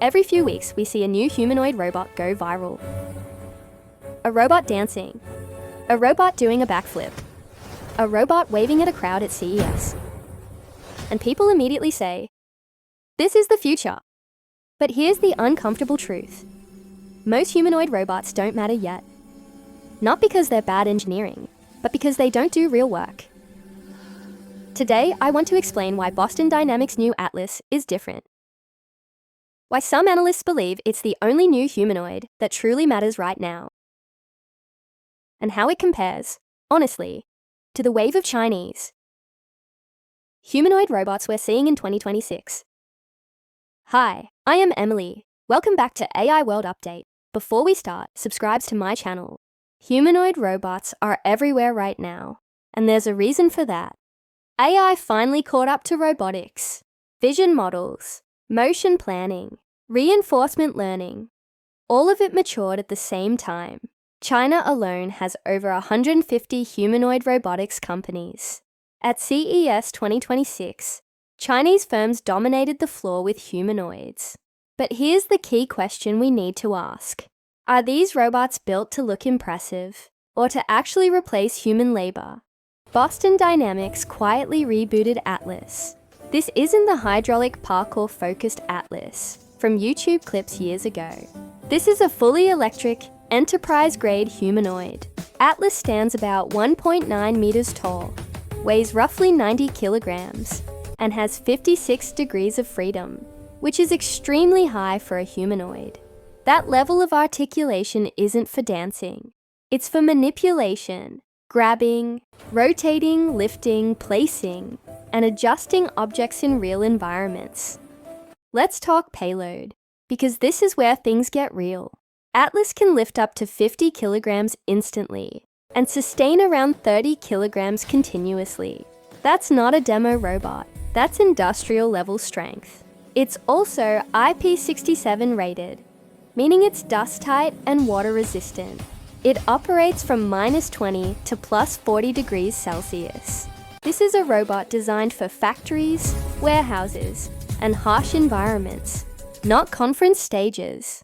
Every few weeks, we see a new humanoid robot go viral. A robot dancing. A robot doing a backflip. A robot waving at a crowd at CES. And people immediately say, "This is the future." But here's the uncomfortable truth. Most humanoid robots don't matter yet. Not because they're bad engineering, but because they don't do real work. Today, I want to explain why Boston Dynamics' new Atlas is different. Why some analysts believe it's the only new humanoid that truly matters right now. And how it compares, honestly, to the wave of Chinese humanoid robots we're seeing in 2026. Hi, I am Emily. Welcome back to AI World Update. Before we start, subscribe to my channel. Humanoid robots are everywhere right now, and there's a reason for that. AI finally caught up to robotics, vision models, motion planning, reinforcement learning. All of it matured at the same time. China alone has over 150 humanoid robotics companies. At CES 2026, Chinese firms dominated the floor with humanoids. But here's the key question we need to ask. Are these robots built to look impressive, or to actually replace human labor? Boston Dynamics quietly rebooted Atlas. This isn't the hydraulic parkour-focused Atlas from YouTube clips years ago. This is a fully electric, enterprise-grade humanoid. Atlas stands about 1.9 meters tall, weighs roughly 90 kilograms, and has 56 degrees of freedom, which is extremely high for a humanoid. That level of articulation isn't for dancing. It's for manipulation, grabbing, rotating, lifting, placing, and adjusting objects in real environments. Let's talk payload, because this is where things get real. Atlas can lift up to 50 kilograms instantly and sustain around 30 kilograms continuously. That's not a demo robot. That's industrial level strength. It's also IP67 rated, meaning it's dust tight and water resistant. It operates from -20 to +40 degrees Celsius. This is a robot designed for factories, warehouses, and harsh environments, not conference stages.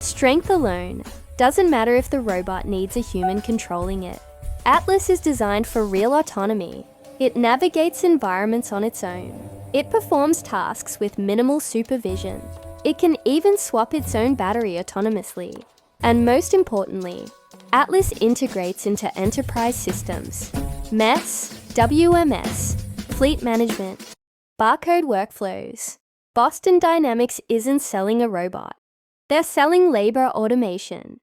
Strength alone doesn't matter if the robot needs a human controlling it. Atlas is designed for real autonomy. It navigates environments on its own. It performs tasks with minimal supervision. It can even swap its own battery autonomously. And most importantly, Atlas integrates into enterprise systems, MES, WMS, fleet management, barcode workflows. Boston Dynamics isn't selling a robot. They're selling labor automation.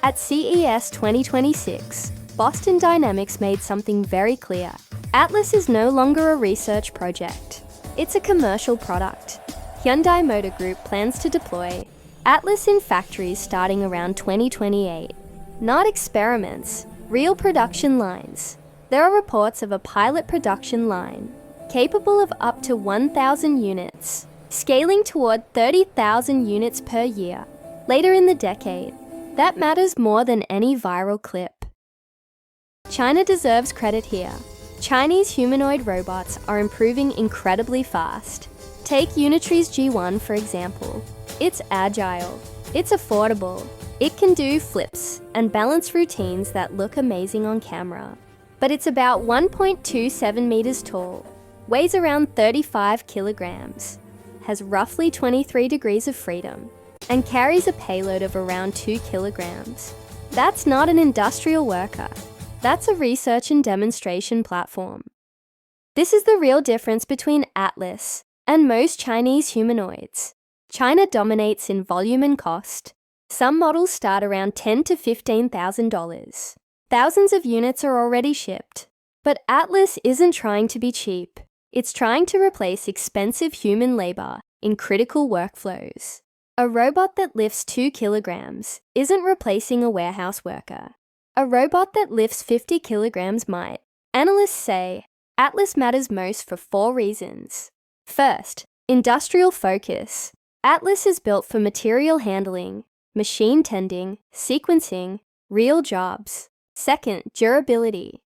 At CES 2026, Boston Dynamics made something very clear. Atlas is no longer a research project. It's a commercial product. Hyundai Motor Group plans to deploy Atlas in factories starting around 2028. Not experiments, real production lines. There are reports of a pilot production line, capable of up to 1,000 units, scaling toward 30,000 units per year, later in the decade. That matters more than any viral clip. China deserves credit here. Chinese humanoid robots are improving incredibly fast. Take Unity's G1 for example. It's agile, it's affordable, it can do flips and balance routines that look amazing on camera. But it's about 1.27 meters tall, weighs around 35 kilograms, has roughly 23 degrees of freedom, and carries a payload of around 2 kilograms. That's not an industrial worker. That's a research and demonstration platform. This is the real difference between Atlas and most Chinese humanoids. China dominates in volume and cost. Some models start around $10,000 to $15,000. Thousands of units are already shipped. But Atlas isn't trying to be cheap. It's trying to replace expensive human labor in critical workflows. A robot that lifts 2 kilograms isn't replacing a warehouse worker. A robot that lifts 50 kilograms might. Analysts say Atlas matters most for 4 reasons. First, industrial focus. Atlas is built for material handling, machine tending, sequencing, real jobs. Second, durability.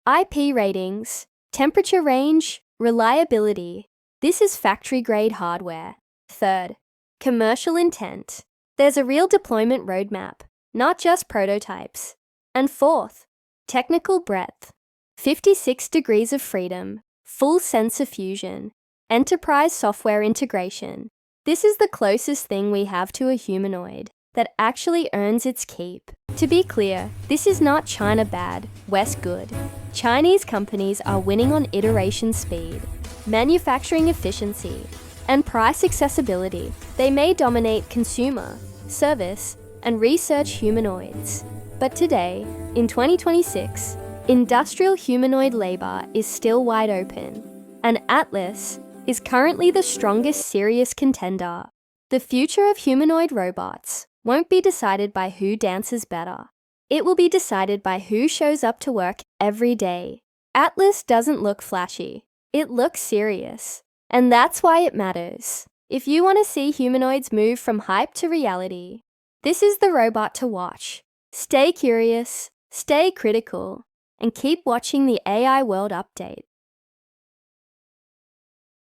IP ratings, temperature range, reliability. This is factory-grade hardware. Third, commercial intent. There's a real deployment roadmap, not just prototypes. And fourth, technical breadth. 56 degrees of freedom, full sensor fusion, enterprise software integration. This is the closest thing we have to a humanoid that actually earns its keep. To be clear, this is not China bad, West good. Chinese companies are winning on iteration speed, manufacturing efficiency, and price accessibility. They may dominate consumer, service, and research humanoids. But today, in 2026, industrial humanoid labor is still wide open, and Atlas is currently the strongest serious contender. The future of humanoid robots won't be decided by who dances better. It will be decided by who shows up to work every day. Atlas doesn't look flashy. It looks serious. And that's why it matters. If you want to see humanoids move from hype to reality, this is the robot to watch. Stay curious, stay critical, and keep watching the AI World Update.